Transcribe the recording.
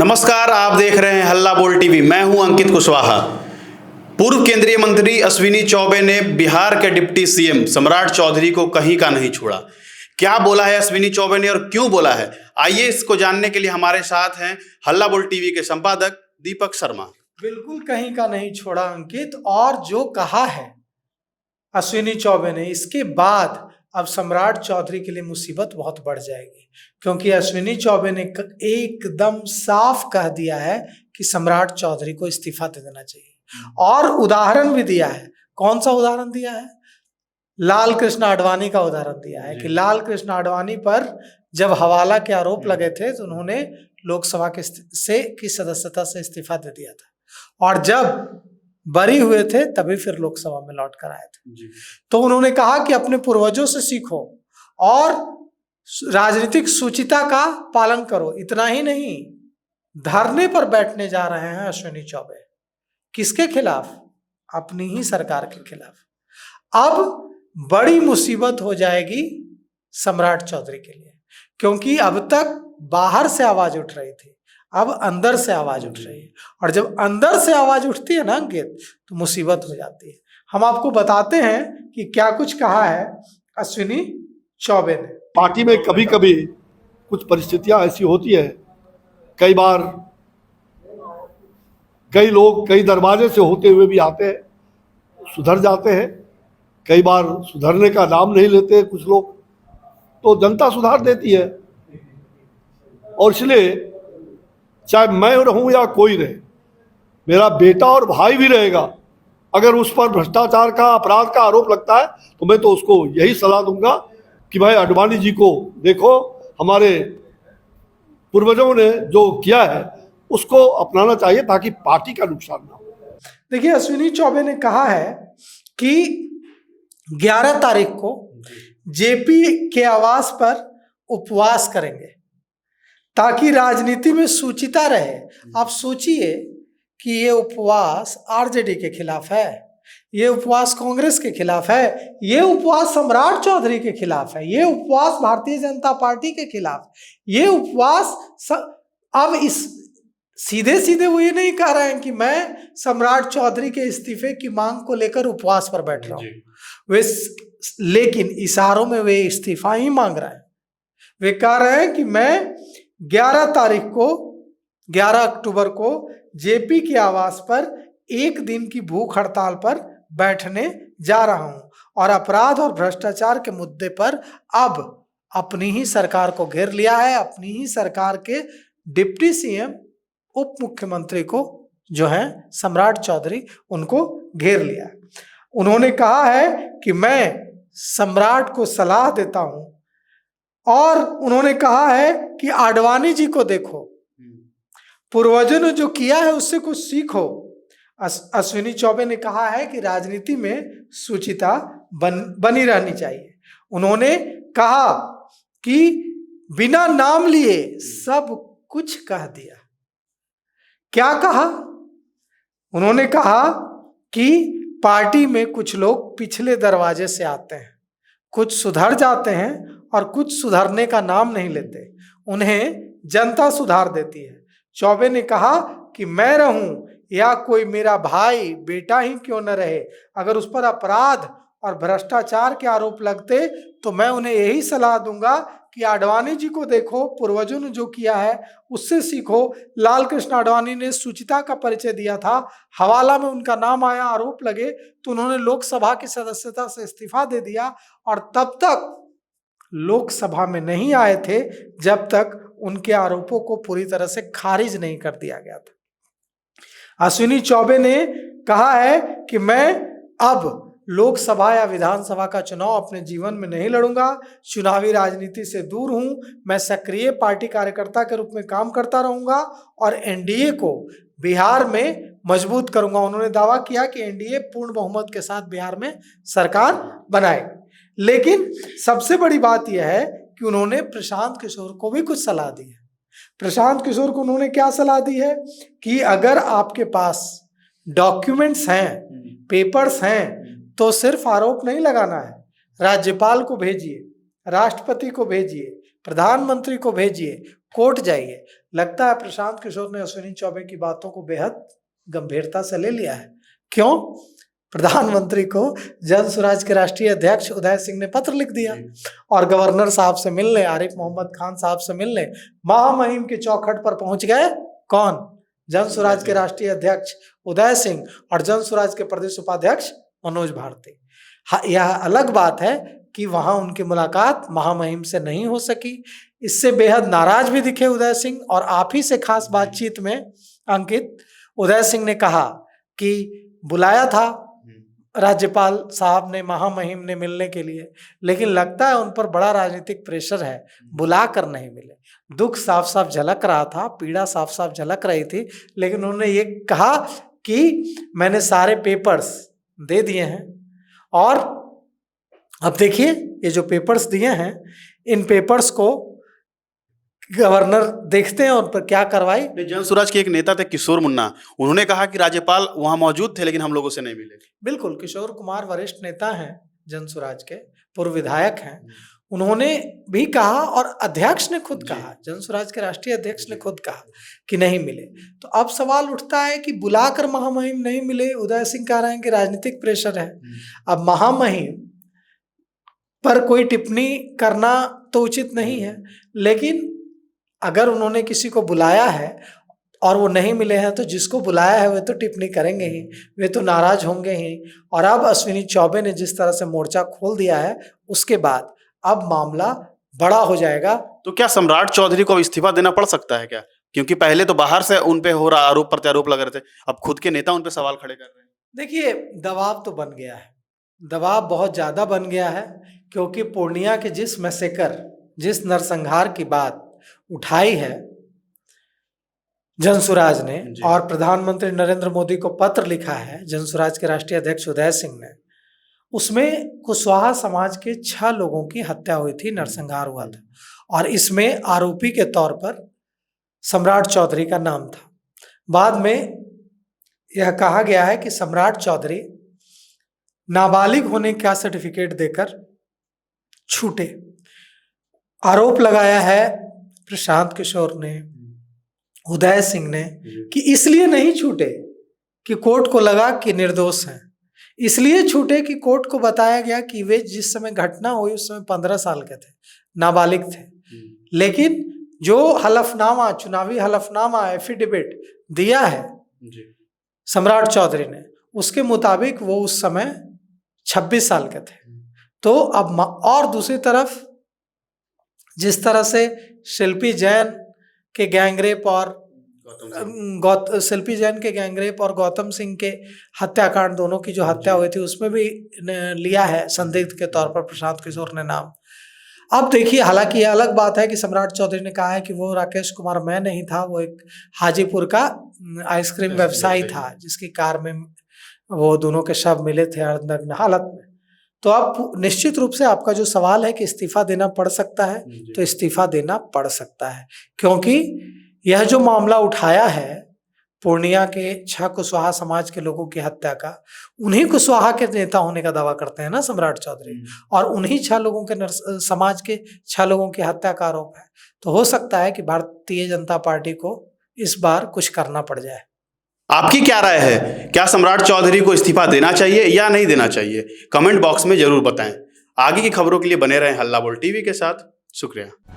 नमस्कार, आप देख रहे हैं हल्ला बोल टीवी। मैं हूं अंकित कुशवाहा। पूर्व केंद्रीय मंत्री अश्विनी चौबे ने बिहार के डिप्टी सीएम सम्राट चौधरी को कहीं का नहीं छोड़ा। क्या बोला है अश्विनी चौबे ने और क्यों बोला है, आइए इसको जानने के लिए हमारे साथ हैं हल्ला बोल टीवी के संपादक दीपक शर्मा। बिल्कुल कहीं का नहीं छोड़ा अंकित, और जो कहा है अश्विनी चौबे ने, इसके बाद अब सम्राट चौधरी के लिए मुसीबत बहुत बढ़ जाएगी, क्योंकि अश्विनी चौबे ने एकदम साफ कह दिया है कि सम्राट चौधरी को इस्तीफा दे देना चाहिए। और उदाहरण भी दिया है। कौन सा उदाहरण दिया है? लाल कृष्ण आडवाणी का उदाहरण दिया है कि लाल कृष्ण आडवाणी पर जब हवाला के आरोप लगे थे तो उन्होंने लोकसभा की सदस्यता से इस्तीफा दे दिया था, और जब बरी हुए थे तभी फिर लोकसभा में लौट कर आए थे। तो उन्होंने कहा कि अपने पूर्वजों से सीखो और राजनीतिक शुचिता का पालन करो। इतना ही नहीं, धरने पर बैठने जा रहे हैं अश्विनी चौबे। किसके खिलाफ? अपनी ही सरकार के खिलाफ। अब बड़ी मुसीबत हो जाएगी सम्राट चौधरी के लिए, क्योंकि अब तक बाहर से आवाज उठ रही थी, अब अंदर से आवाज उठ रही है, और जब अंदर से आवाज उठती है ना अंकित, तो मुसीबत हो जाती है। हम आपको बताते हैं कि क्या कुछ कहा है अश्विनी चौबे ने। पार्टी में कभी कभी कुछ परिस्थितियां ऐसी होती है, कई बार कई लोग कई दरवाजे से होते हुए भी आते हैं, सुधर जाते हैं, कई बार सुधरने का नाम नहीं लेते कुछ लोग, तो जनता सुधार देती है। और इसलिए चाहे मैं रहूं या कोई रहे, मेरा बेटा और भाई भी रहेगा, अगर उस पर भ्रष्टाचार का, अपराध का आरोप लगता है तो मैं तो उसको यही सलाह दूंगा कि भाई आडवाणी जी को देखो, हमारे पूर्वजों ने जो किया है उसको अपनाना चाहिए ताकि पार्टी का नुकसान ना हो। देखिए, अश्विनी चौबे ने कहा है कि 11 तारीख को जेपी के आवास पर उपवास करेंगे ताकि राजनीति में शुचिता रहे। आप सोचिए कि ये उपवास आरजेडी के खिलाफ है, ये उपवास कांग्रेस के खिलाफ है, ये उपवास सम्राट चौधरी के खिलाफ है, ये उपवास भारतीय जनता पार्टी के खिलाफ, ये उपवास अब इस सीधे सीधे वो ये नहीं कह रहे हैं कि मैं सम्राट चौधरी के इस्तीफे की मांग को लेकर उपवास पर बैठ रहा हूं वे, लेकिन इशारों में वे इस्तीफा ही मांग रहे हैं। वे कह रहे हैं कि मैं 11 तारीख को 11 अक्टूबर को जेपी के आवास पर एक दिन की भूख हड़ताल पर बैठने जा रहा हूं, और अपराध और भ्रष्टाचार के मुद्दे पर अब अपनी ही सरकार को घेर लिया है। अपनी ही सरकार के डिप्टी सीएम, उप मुख्यमंत्री को जो है सम्राट चौधरी, उनको घेर लिया है। उन्होंने कहा है कि मैं सम्राट को सलाह देता हूं, और उन्होंने कहा है कि आडवाणी जी को देखो, पूर्वजों ने जो किया है उससे कुछ सीखो। अश्विनी चौबे ने कहा है कि राजनीति में शुचिता बनी रहनी चाहिए। उन्होंने कहा कि बिना नाम लिए सब कुछ कह दिया। क्या कहा? उन्होंने कहा कि पार्टी में कुछ लोग पिछले दरवाजे से आते हैं, कुछ सुधर जाते हैं और कुछ सुधरने का नाम नहीं लेते, उन्हें जनता सुधार देती है। चौबे ने कहा कि मैं रहूं या कोई मेरा भाई बेटा ही क्यों न रहे, अगर उस पर अपराध और भ्रष्टाचार के आरोप लगते तो मैं उन्हें यही सलाह दूंगा कि आडवाणी जी को देखो, पूर्वजों ने जो किया है उससे सीखो। लाल कृष्ण आडवाणी ने शुचिता का परिचय दिया था, हवाला में उनका नाम आया, आरोप लगे तो उन्होंने लोकसभा की सदस्यता से इस्तीफा दे दिया, और तब तक लोकसभा में नहीं आए थे जब तक उनके आरोपों को पूरी तरह से खारिज नहीं कर दिया गया था। अश्विनी चौबे ने कहा है कि मैं अब लोकसभा या विधानसभा का चुनाव अपने जीवन में नहीं लड़ूंगा, चुनावी राजनीति से दूर हूं, मैं सक्रिय पार्टी कार्यकर्ता के रूप में काम करता रहूंगा और एनडीए को बिहार में मजबूत करूंगा। उन्होंने दावा किया कि एनडीए पूर्ण बहुमत के साथ बिहार में सरकार बनाएगी। लेकिन सबसे बड़ी बात यह है कि उन्होंने प्रशांत किशोर को भी कुछ सलाह दी है। प्रशांत किशोर को उन्होंने क्या सलाह दी है कि अगर आपके पास डॉक्यूमेंट्स हैं, पेपर्स हैं, तो सिर्फ आरोप नहीं लगाना है, राज्यपाल को भेजिए, राष्ट्रपति को भेजिए, प्रधानमंत्री को भेजिए, कोर्ट जाइए। लगता है प्रशांत किशोर ने अश्विनी चौबे की बातों को बेहद गंभीरता से ले लिया है। क्यों? प्रधानमंत्री को जन स्वराज के राष्ट्रीय अध्यक्ष उदय सिंह ने पत्र लिख दिया और गवर्नर साहब से मिलने, आरिफ मोहम्मद खान साहब से मिलने महामहिम के चौखट पर पहुंच गए। कौन? जन स्वराज के राष्ट्रीय अध्यक्ष उदय सिंह और जन स्वराज के प्रदेश उपाध्यक्ष मनोज भारती। यह अलग बात है कि वहां उनकी मुलाकात महामहिम से नहीं हो सकी। इससे बेहद नाराज भी दिखे उदय सिंह। और आप ही से खास बातचीत में अंकित, उदय सिंह ने कहा कि बुलाया था राज्यपाल साहब ने, महामहिम ने मिलने के लिए, लेकिन लगता है उन पर बड़ा राजनीतिक प्रेशर है, बुला कर नहीं मिले। दुख साफ साफ झलक रहा था, पीड़ा साफ साफ झलक रही थी, लेकिन उन्होंने ये कहा कि मैंने सारे पेपर्स दे दिए हैं और अब देखिए ये जो पेपर्स दिए हैं, इन पेपर्स को गवर्नर देखते हैं उन पर क्या कार्रवाई। जन स्वराज के एक नेता थे किशोर मुन्ना, उन्होंने कहा कि राज्यपाल वहां मौजूद थे लेकिन हम लोगों से नहीं मिले। बिल्कुल, किशोर कुमार वरिष्ठ नेता हैं जन स्वराज के, पूर्व विधायक हैं। उन्होंने भी कहा और अध्यक्ष ने खुद कहा, जन स्वराज के राष्ट्रीय अध्यक्ष ने खुद कहा कि नहीं मिले। तो अब सवाल उठता है कि बुलाकर महामहिम नहीं मिले, उदय सिंह कह रहे हैं कि राजनीतिक प्रेशर है। अब महामहिम पर कोई टिप्पणी करना तो उचित नहीं है, लेकिन अगर उन्होंने किसी को बुलाया है और वो नहीं मिले हैं तो जिसको बुलाया है वे तो टिप्पणी करेंगे ही, वे तो नाराज होंगे ही। और अब अश्विनी चौबे ने जिस तरह से मोर्चा खोल दिया है, उसके बाद अब मामला बड़ा हो जाएगा। तो क्या सम्राट चौधरी को इस्तीफा देना पड़ सकता है क्या? क्योंकि पहले तो बाहर से उन पे हो रहा आरोप प्रत्यारोप लग रहे थे, अब खुद के नेता उन पे सवाल खड़े कर रहे हैं। देखिए, दबाव तो बन गया है, दबाव बहुत ज्यादा बन गया है, क्योंकि पूर्णिया के जिस मैसेकर, जिस नरसंहार की बात उठाई है जन स्वराज ने और प्रधानमंत्री नरेंद्र मोदी को पत्र लिखा है जन स्वराज के राष्ट्रीय अध्यक्ष उदय सिंह ने, उसमें कुशवाहा समाज के 6 लोगों की हत्या हुई थी, नरसंहार हुआ था और इसमें आरोपी के तौर पर सम्राट चौधरी का नाम था। बाद में यह कहा गया है कि सम्राट चौधरी नाबालिग होने का सर्टिफिकेट देकर छूटे। आरोप लगाया है प्रशांत किशोर ने, उदय सिंह ने, कि इसलिए नहीं छूटे कि कोर्ट को लगा कि निर्दोष हैं, इसलिए छूटे कि कोर्ट को बताया गया कि वे जिस समय घटना हुई उस समय 15 साल के थे, नाबालिग थे। लेकिन जो हलफनामा, चुनावी हलफनामा, एफिडेविट दिया है सम्राट चौधरी ने, उसके मुताबिक वो उस समय 26 साल के थे। तो अब और दूसरी तरफ जिस तरह से शिल्पी जैन के गैंगरेप और शिल्पी जैन के गैंगरेप और गौतम सिंह के हत्याकांड, दोनों की जो हत्या हुई थी, उसमें भी लिया है संदिग्ध के तौर पर प्रशांत किशोर ने नाम। अब देखिए, हालांकि यह अलग बात है कि सम्राट चौधरी ने कहा है कि वो राकेश कुमार मैं नहीं था, वो एक हाजीपुर का आइसक्रीम व्यवसायी था जिसकी कार में वो दोनों के शव मिले थे अर्धनग्न हालत में। तो अब निश्चित रूप से आपका जो सवाल है कि इस्तीफा देना पड़ सकता है, तो इस्तीफा देना पड़ सकता है, क्योंकि यह जो मामला उठाया है पूर्णिया के 6 कुशवाहा समाज के लोगों की हत्या का, उन्हीं कुशवाहा के नेता होने का दावा करते हैं ना सम्राट चौधरी, और उन्हीं 6 लोगों के समाज के 6 लोगों की हत्या का आरोप है। तो हो सकता है कि भारतीय जनता पार्टी को इस बार कुछ करना पड़ जाए। आपकी क्या राय है? क्या सम्राट चौधरी को इस्तीफा देना चाहिए या नहीं देना चाहिए? कमेंट बॉक्स में जरूर बताएं। आगे की खबरों के लिए बने रहें हल्ला बोल टीवी के साथ। शुक्रिया।